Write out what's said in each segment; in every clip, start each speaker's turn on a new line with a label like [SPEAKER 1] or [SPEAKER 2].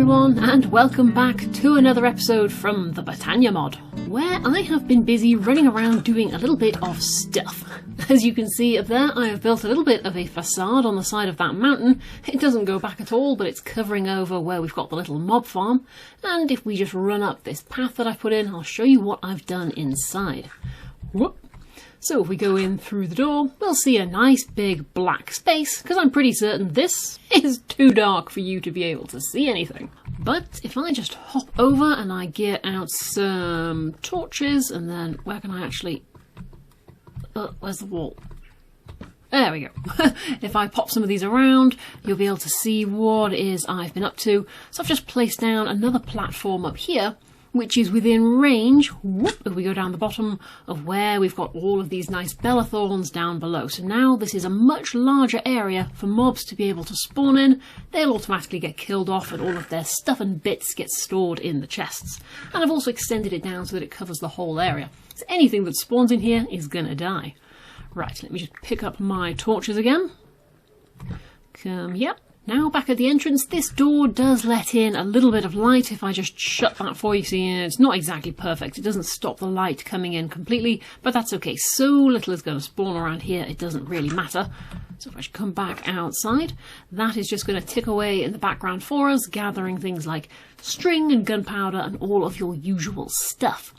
[SPEAKER 1] everyone, and welcome back to another episode from the BOTANIA mod, where I have been busy running around doing a little bit of stuff. As you can see up there, I have built a little bit of a facade on the side of that mountain. It doesn't go back at all, but it's covering over where we've got the little mob farm, and if we just run up this path that I put in, I'll show you what I've done inside. Whoop. So if we go in through the door, we'll see a nice big black space, because I'm pretty certain this is too dark for you to be able to see anything. But if I just hop over and I get out some torches, and then where can I actually... where's the wall? There we go. If I pop some of these around, you'll be able to see what it is I've been up to. So I've just placed down another platform up here, which is within range, whoop, if we go down the bottom, of where we've got all of these nice Bellathorns down below. So now this is a much larger area for mobs to be able to spawn in. They'll automatically get killed off and all of their stuff and bits get stored in the chests. And I've also extended it down so that it covers the whole area. So anything that spawns in here is gonna die. Right, let me just pick up my torches again. Yep. Now back at the entrance, this door does let in a little bit of light. If I just shut that for you, see, it's not exactly perfect. It doesn't stop the light coming in completely, but that's okay. So little is going to spawn around here, it doesn't really matter. So if I should come back outside, that is just going to tick away in the background for us, gathering things like string and gunpowder and all of your usual stuff.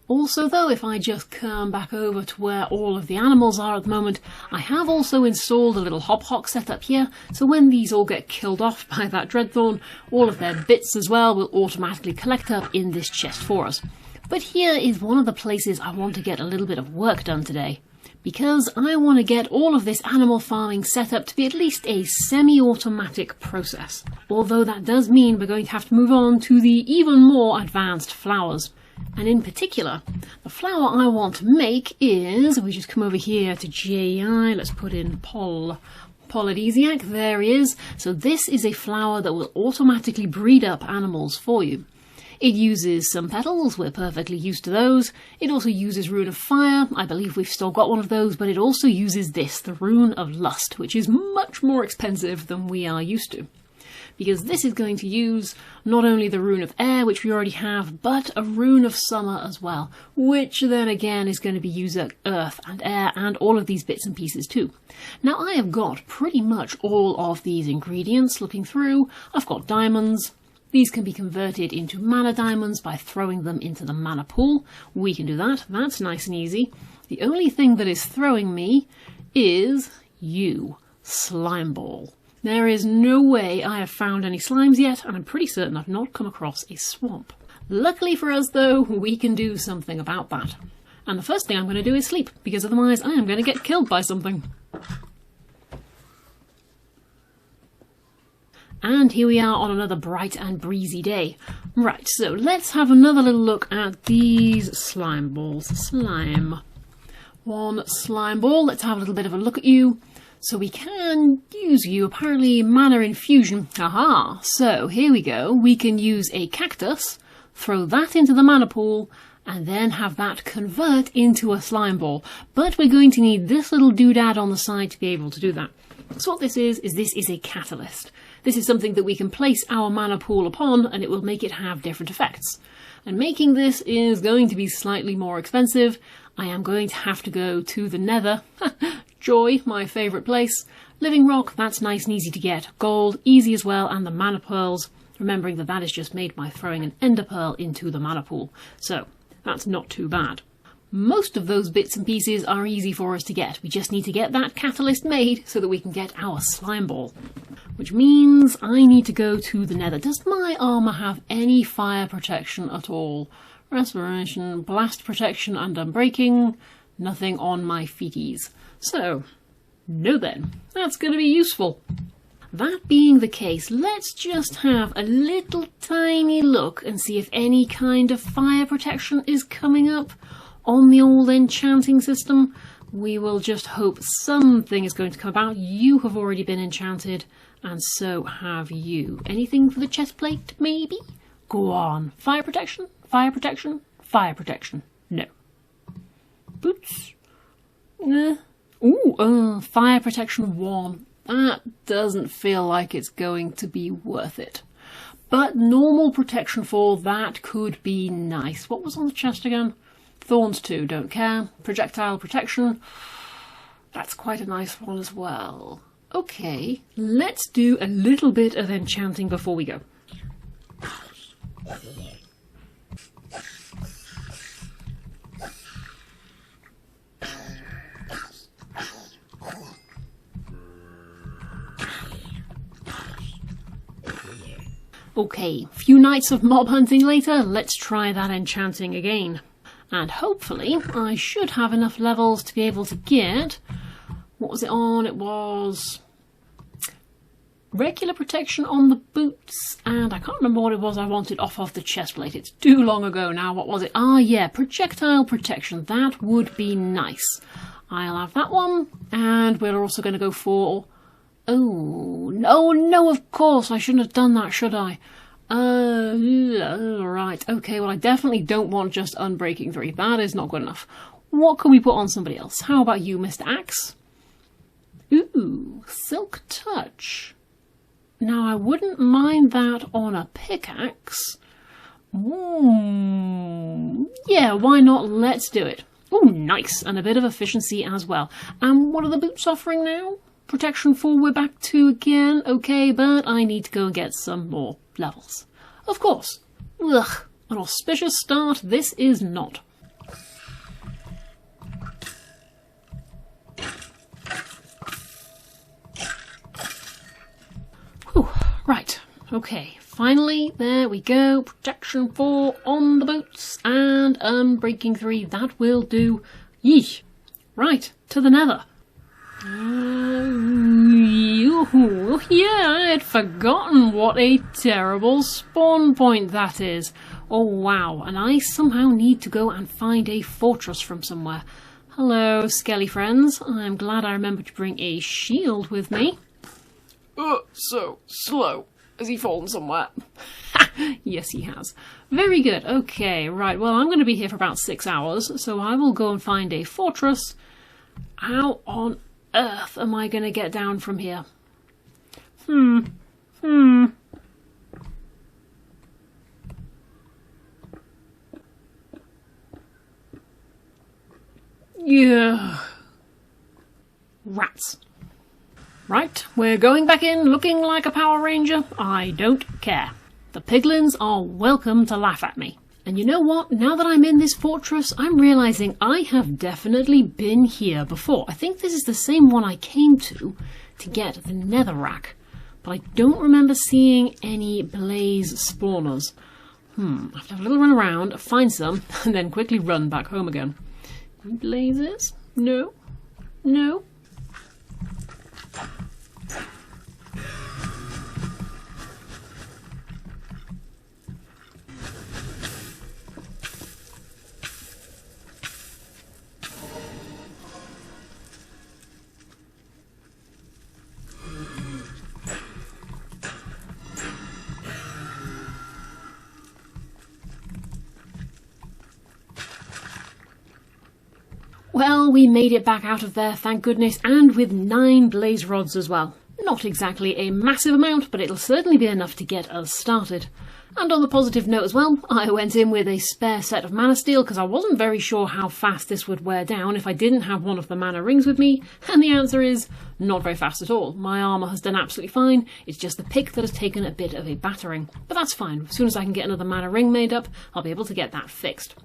[SPEAKER 1] Also though, if I just come back over to where all of the animals are at the moment, I have also installed a little hop-hock setup here, so when these all get killed off by that dreadthorn, all of their bits as well will automatically collect up in this chest for us. But here is one of the places I want to get a little bit of work done today, because I want to get all of this animal farming set up to be at least a semi-automatic process. Although that does mean we're going to have to move on to the even more advanced flowers. And in particular, the flower I want to make is, if we just come over here to JI, let's put in pollidesiac, there he is. So this is a flower that will automatically breed up animals for you. It uses some petals, we're perfectly used to those. It also uses Rune of Fire, I believe we've still got one of those, but it also uses this, the Rune of Lust, which is much more expensive than we are used to. Because this is going to use not only the Rune of Air, which we already have, but a Rune of Summer as well, which then again is going to be using Earth and Air and all of these bits and pieces too. Now I have got pretty much all of these ingredients looking through. I've got diamonds. These can be converted into mana diamonds by throwing them into the mana pool. We can do that. That's nice and easy. The only thing that is throwing me is you, Slime Ball. There is no way I have found any slimes yet, and I'm pretty certain I've not come across a swamp. Luckily for us though, we can do something about that. And the first thing I'm going to do is sleep, because otherwise I am going to get killed by something. And here we are on another bright and breezy day. Right, so let's have another little look at these slime balls. Slime. One slime ball, let's have a little bit of a look at you. So we can use you, apparently mana infusion. Aha! So here we go. We can use a cactus, throw that into the mana pool, and then have that convert into a slime ball. But we're going to need this little doodad on the side to be able to do that. So what this is a catalyst. This is something that we can place our mana pool upon, and it will make it have different effects. And making this is going to be slightly more expensive. I am going to have to go to the Nether. Joy, my favourite place. Living rock, that's nice and easy to get. Gold, easy as well, and the mana pearls, remembering that that is just made by throwing an ender pearl into the mana pool. So, that's not too bad. Most of those bits and pieces are easy for us to get. We just need to get that catalyst made so that we can get our slime ball. Which means I need to go to the Nether. Does my armour have any fire protection at all? Respiration, blast protection and unbreaking. Nothing on my feeties. So, no then, that's going to be useful. That being the case, let's just have a little tiny look and see if any kind of fire protection is coming up on the old enchanting system. We will just hope something is going to come about. You have already been enchanted, and so have you. Anything for the chest plate, maybe? Go on. Fire protection? Fire protection? Fire protection. No. Boots? Nah. Ooh, fire protection 1. That doesn't feel like it's going to be worth it. But normal protection 4, that could be nice. What was on the chest again? Thorns 2, don't care. Projectile protection, that's quite a nice one as well. Okay, let's do a little bit of enchanting before we go. Okay, few nights of mob hunting later, let's try that enchanting again. And hopefully I should have enough levels to be able to get... What was it on? It was regular protection on the boots, and I can't remember what it was I wanted off of the chest plate. It's too long ago now. What was it? Ah, yeah, projectile protection. That would be nice. I'll have that one, and we're also going to go for... Oh, no, of course, I shouldn't have done that, should I? Right, okay, well, I definitely don't want just Unbreaking 3. That is not good enough. What can we put on somebody else? How about you, Mr. Axe? Ooh, Silk Touch. Now, I wouldn't mind that on a pickaxe. Yeah, why not? Let's do it. Oh, nice, and a bit of efficiency as well. And what are the boots offering now? Protection 4 we're back to again. Okay, but I need to go and get some more levels. Of course. Ugh, an auspicious start this is not. Whew, right, okay, finally, there we go. Protection 4 on the boots and Unbreaking 3, that will do. Yeesh. Right, to the Nether. Yeah, I had forgotten what a terrible spawn point that is. Oh wow, and I somehow need to go and find a fortress from somewhere. Hello, skelly friends. I'm glad I remembered to bring a shield with me. So slow. Has he fallen somewhere? Yes, he has. Very good. Okay, right. Well, I'm going to be here for about 6 hours, so I will go and find a fortress. How on earth am I going to get down from here? Yeah. Rats. Right, we're going back in looking like a Power Ranger. I don't care. The piglins are welcome to laugh at me. And you know what? Now that I'm in this fortress, I'm realising I have definitely been here before. I think this is the same one I came to get the netherrack. But I don't remember seeing any blaze spawners. I have to have a little run around, find some, and then quickly run back home again. Any blazes? No. No. Well, we made it back out of there, thank goodness, and with 9 blaze rods as well. Not exactly a massive amount, but it'll certainly be enough to get us started. And on the positive note as well, I went in with a spare set of mana steel because I wasn't very sure how fast this would wear down if I didn't have one of the mana rings with me, and the answer is not very fast at all. My armour has done absolutely fine, it's just the pick that has taken a bit of a battering. But that's fine, as soon as I can get another mana ring made up, I'll be able to get that fixed.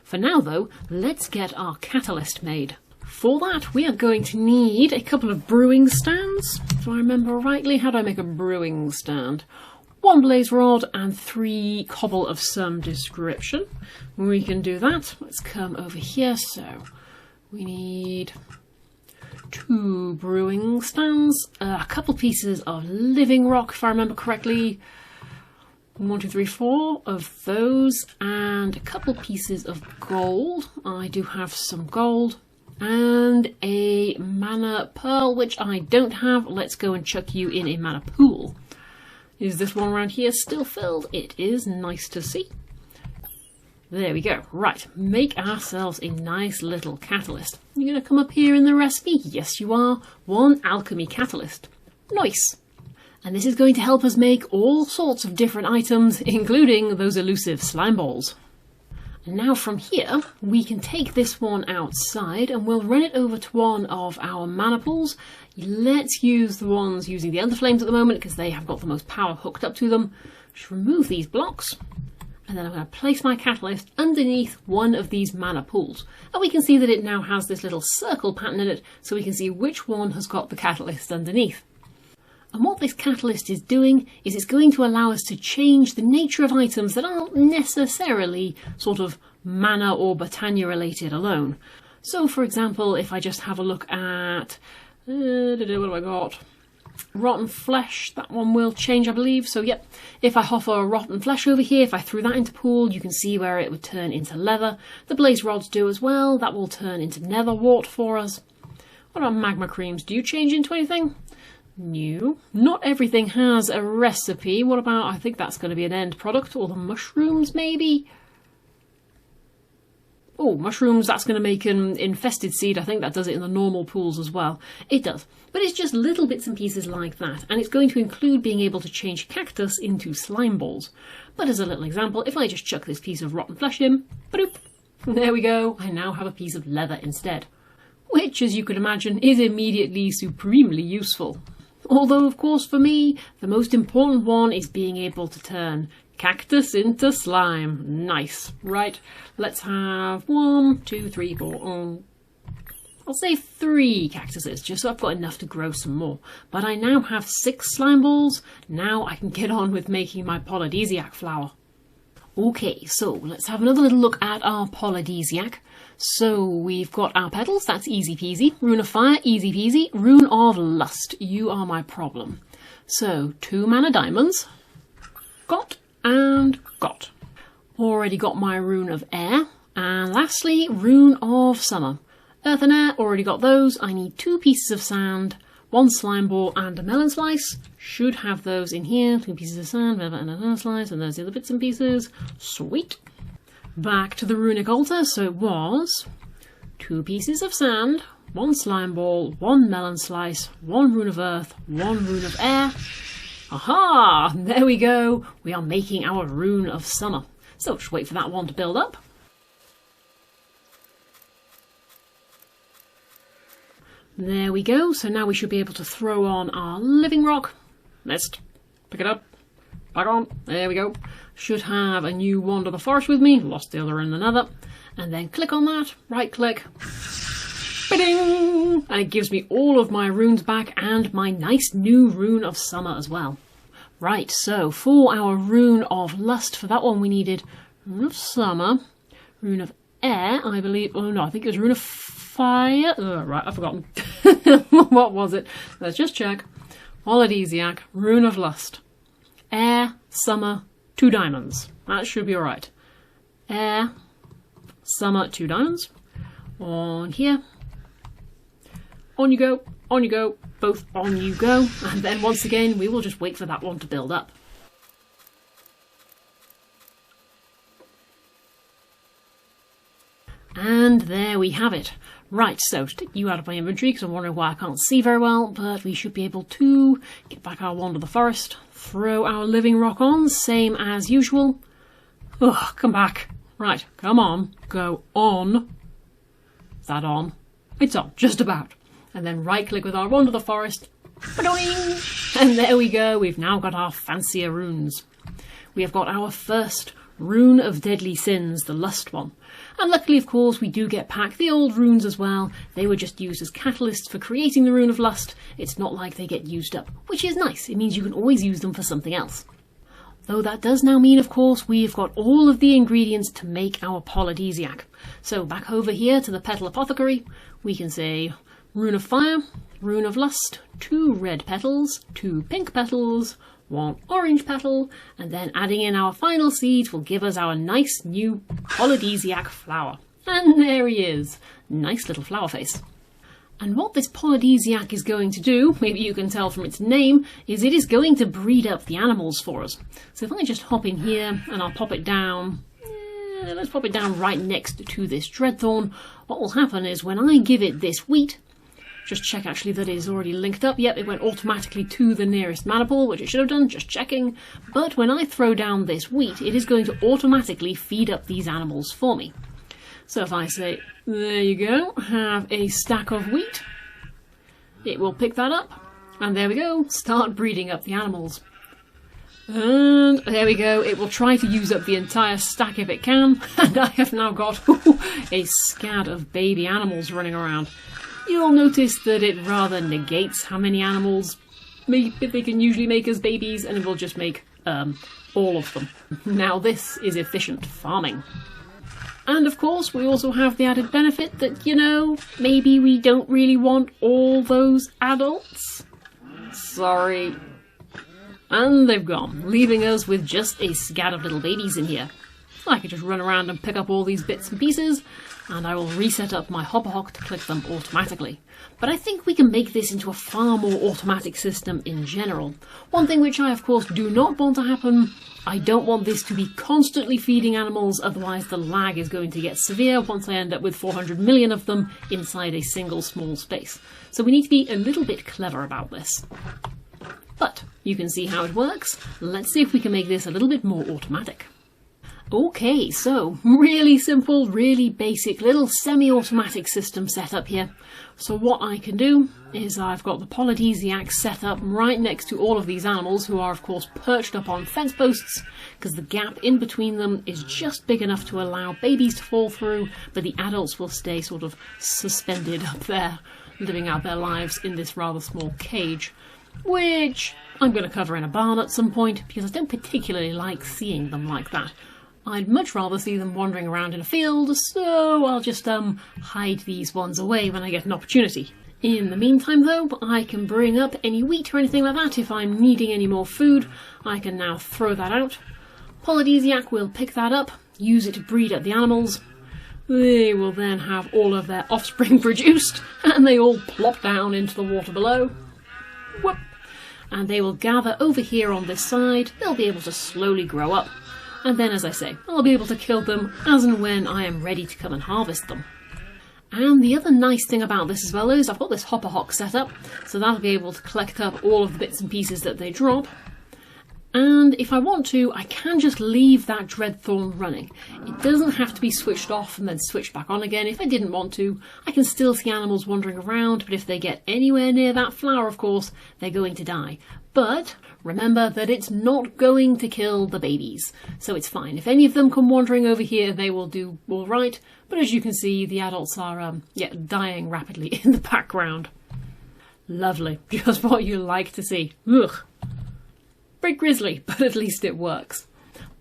[SPEAKER 1] For now though, let's get our catalyst made. For that, we are going to need a couple of brewing stands. Do I remember rightly? How do I make a brewing stand? 1 blaze rod and 3 cobble of some description. We can do that. Let's come over here. So we need 2 brewing stands, a couple pieces of living rock, if I remember correctly. 1, 2, 3, 4 of those, and a couple pieces of gold. I do have some gold. And a mana pearl, which I don't have. Let's go and chuck you in a mana pool. Is this one around here still filled? It is. Nice to see. There we go. Right, make ourselves a nice little catalyst. You're going to come up here in the recipe? Yes, you are. 1 alchemy catalyst. Nice. And this is going to help us make all sorts of different items, including those elusive slime balls. And now from here, we can take this one outside and we'll run it over to one of our mana pools. Let's use the ones using the Ender Flames at the moment because they have got the most power hooked up to them. Just remove these blocks. And then I'm going to place my catalyst underneath one of these mana pools. And we can see that it now has this little circle pattern in it, so we can see which one has got the catalyst underneath. And what this catalyst is doing is it's going to allow us to change the nature of items that aren't necessarily sort of mana or Botania related alone. So for example, if I just have a look at, what have I got? Rotten flesh, that one will change I believe. So yep, if I hover rotten flesh over here, if I threw that into pool, you can see where it would turn into leather. The blaze rods do as well, that will turn into nether wart for us. What about magma creams? Do you change into anything? No. Not everything has a recipe. What about, I think that's going to be an end product, or the mushrooms maybe? Oh, mushrooms, that's going to make an infested seed. I think that does it in the normal pools as well. It does. But it's just little bits and pieces like that. And it's going to include being able to change cactus into slime balls. But as a little example, if I just chuck this piece of rotten flesh in, ba-doop, there we go. I now have a piece of leather instead. Which, as you can imagine, is immediately supremely useful. Although, of course, for me, the most important one is being able to turn cactus into slime. Nice. Right, let's have 1, 2, 3, 4, I'll say 3 cactuses, just so I've got enough to grow some more. But I now have 6 slime balls. Now I can get on with making my pollidesiac flower. Okay, so let's have another little look at our pollidesiac. So we've got our petals, that's easy peasy. Rune of fire, easy peasy. Rune of lust, you are my problem. So 2 mana diamonds. Got and got. Already got my rune of air. And lastly, rune of summer. Earth and air, already got those. I need 2 pieces of sand, 1 slime ball and a melon slice. Should have those in here. 2 pieces of sand, and a melon slice, and there's the other bits and pieces. Sweet. Back to the runic altar. So it was 2 pieces of sand, 1 slime ball, 1 melon slice, 1 rune of earth, 1 rune of air. Aha! There we go. We are making our rune of summer. So just wait for that one to build up. There we go. So now we should be able to throw on our living rock. Let's pick it up. Back on. There we go. Should have a new wand of the forest with me. Lost the other in the nether. And then click on that. Right click. Ba-ding! And it gives me all of my runes back and my nice new rune of summer as well. Right, so for our rune of lust, for that one we needed rune of summer, rune of air, I believe. Oh no, I think it was rune of fire. Oh, right, I've forgotten. What was it? Let's just check. Pollidesiac, rune of lust. Air, summer, 2 diamonds. That should be alright. Air, summer, 2 diamonds. On here. On you go, on you go, both on you go. And then once again, we will just wait for that one to build up. And there we have it. Right, so to take you out of my inventory, because I'm wondering why I can't see very well, but we should be able to get back our wand of the forest, throw our living rock on, same as usual. Ugh, come back. Right, come on, go on. Is that on? It's on, just about. And then right click with our wand of the forest, ba-doing! And there we go, we've now got our fancier runes. We have got our first rune of deadly sins, the lust one. And luckily, of course, we do get back the old runes as well. They were just used as catalysts for creating the rune of lust. It's not like they get used up, which is nice. It means you can always use them for something else. Though that does now mean, of course, we've got all of the ingredients to make our pollidesiac. So back over here to the petal apothecary, we can say rune of fire, rune of lust, 2 red petals, 2 pink petals, 1 orange petal, and then adding in our final seed will give us our nice new pollidesiac flower. And there he is. Nice little flower face. And what this pollidesiac is going to do, maybe you can tell from its name, is it is going to breed up the animals for us. So if I just hop in here and I'll pop it down, let's pop it down right next to this dreadthorn, what will happen is when I give it this wheat, Just check actually that it is already linked up. Yep, it went automatically to the nearest mana pool, which it should have done, just checking. But when I throw down this wheat, it is going to automatically feed up these animals for me. So if I say, there you go, have a stack of wheat, it will pick that up, and there we go, start breeding up the animals. And there we go, it will try to use up the entire stack if it can, and I have now got a scad of baby animals running around. You'll notice that it rather negates how many animals they can usually make as babies, and it will just make all of them. Now this is efficient farming. And of course we also have the added benefit that, you know, maybe we don't really want all those adults. Sorry. And they've gone, leaving us with just a scad of little babies in here. I could just run around and pick up all these bits and pieces, and I will reset up my hopperhock to click them automatically. But I think we can make this into a far more automatic system in general. One thing which I of course do not want to happen, I don't want this to be constantly feeding animals, otherwise the lag is going to get severe once I end up with 400 million of them inside a single small space. So we need to be a little bit clever about this. But you can see how it works. Let's see if we can make this a little bit more automatic. Okay, so really simple, really basic little semi-automatic system set up here. So what I can do is I've got the pollidesiac set up right next to all of these animals, who are of course perched up on fence posts, because the gap in between them is just big enough to allow babies to fall through, but the adults will stay sort of suspended up there, living out their lives in this rather small cage, which I'm going to cover in a barn at some point, because I don't particularly like seeing them like that. I'd much rather see them wandering around in a field, so I'll just hide these ones away when I get an opportunity. In the meantime though, I can bring up any wheat or anything like that. If I'm needing any more food, I can now throw that out. Pollidesiac will pick that up, use it to breed up the animals. They will then have all of their offspring produced, and they all plop down into the water below. Whoop! And they will gather over here on this side. They'll be able to slowly grow up. And then, as I say, I'll be able to kill them as and when I am ready to come and harvest them. And the other nice thing about this as well is I've got this hopperhock set up, so that'll be able to collect up all of the bits and pieces that they drop. And if I want to, I can just leave that dreadthorn running. It doesn't have to be switched off and then switched back on again. If I didn't want to, I can still see animals wandering around, but if they get anywhere near that flower, of course, they're going to die. But remember that it's not going to kill the babies, so it's fine. If any of them come wandering over here, they will do all right. But as you can see, the adults are dying rapidly in the background. Lovely, just what you like to see. Ugh. Pretty grisly, but at least it works.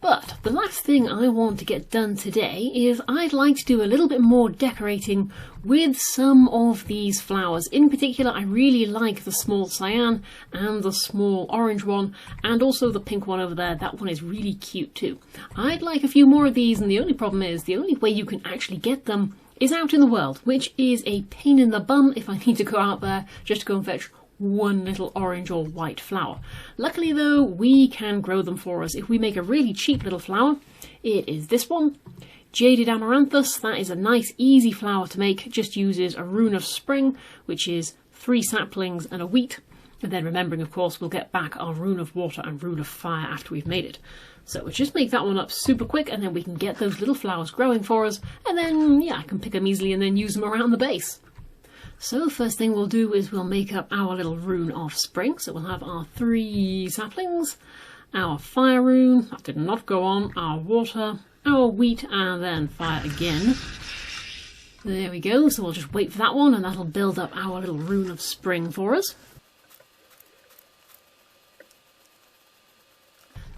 [SPEAKER 1] But the last thing I want to get done today is I'd like to do a little bit more decorating with some of these flowers. In particular, I really like the small cyan and the small orange one, and also the pink one over there. That one is really cute too. I'd like a few more of these, and the only problem is the only way you can actually get them is out in the world, which is a pain in the bum if I need to go out there just to go and fetch one little orange or white flower. Luckily though, we can grow them for us. If we make a really cheap little flower, it is this one, Jaded Amaranthus. That is a nice easy flower to make, just uses a rune of spring, which is 3 saplings and a wheat, and then remembering of course we'll get back our rune of water and rune of fire after we've made it. So we'll just make that one up super quick, and then we can get those little flowers growing for us, and then yeah, I can pick them easily and then use them around the base. So first thing we'll do is we'll make up our little rune of spring. So we'll have our 3 saplings, our fire rune, that did not go on, our water, our wheat, and then fire again. There we go, so we'll just wait for that one, and that'll build up our little rune of spring for us.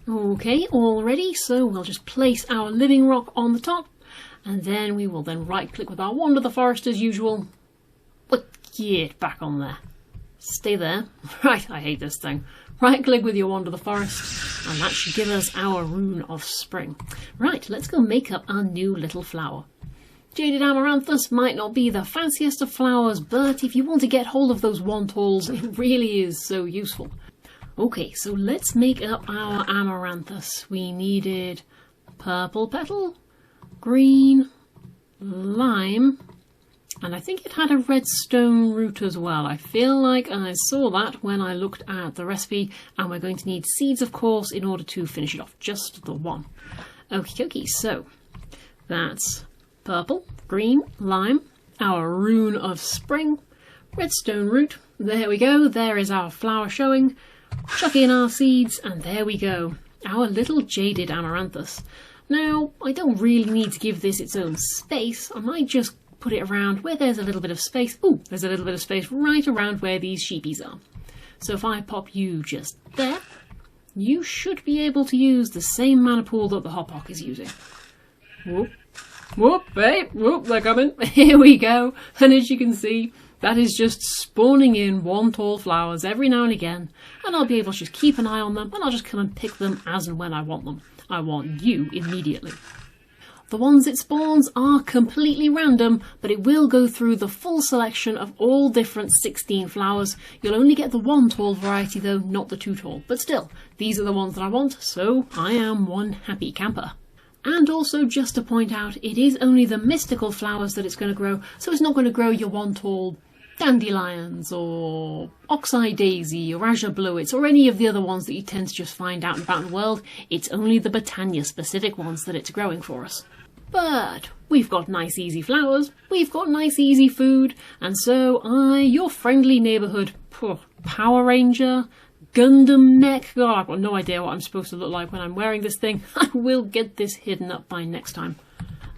[SPEAKER 1] Okay, all ready, so we'll just place our living rock on the top, and then we will then right click with our wand of the forest as usual. Get back on there. Stay there. Right, I hate this thing. Right click with your wand of the forest, and that should give us our rune of spring. Right, let's go make up our new little flower. Jaded Amaranthus might not be the fanciest of flowers, but if you want to get hold of those wantalls, it really is so useful. Okay, so let's make up our Amaranthus. We needed purple petal, green, lime, And I think it had a redstone root as well. I feel like I saw that when I looked at the recipe, and we're going to need seeds, of course, in order to finish it off. Just the one. Okie dokie, so that's purple, green, lime, our rune of spring, redstone root. There we go, there is our flower showing. Chuck in our seeds, and there we go. Our little jaded amaranthus. Now, I don't really need to give this its own space. I might just put it around where there's a little bit of space. Ooh, there's a little bit of space right around where these sheepies are. So if I pop you just there, you should be able to use the same mana pool that the hoppock is using. Whoop, whoop, hey, whoop, they're coming. Here we go. And as you can see, that is just spawning in one tall flowers every now and again. And I'll be able to just keep an eye on them, and I'll just come and pick them as and when I want them. I want you immediately. The ones it spawns are completely random, but it will go through the full selection of all different 16 flowers. You'll only get the 1 tall variety though, not the 2 tall. But still, these are the ones that I want, so I am one happy camper. And also, just to point out, it is only the mystical flowers that it's going to grow, so it's not going to grow your 1 tall dandelions or oxeye daisy or azure bluets or any of the other ones that you tend to just find out and about in the world. It's only the BOTANIA specific ones that it's growing for us. But we've got nice easy flowers, we've got nice easy food, and so your friendly neighbourhood Power Ranger, Gundam mech, God, I've got no idea what I'm supposed to look like when I'm wearing this thing. I will get this hidden up by next time.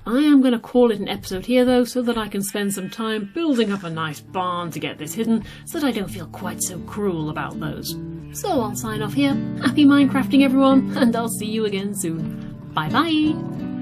[SPEAKER 1] I am going to call it an episode here though, so that I can spend some time building up a nice barn to get this hidden, so that I don't feel quite so cruel about those. So I'll sign off here. Happy Minecrafting everyone, and I'll see you again soon. Bye bye!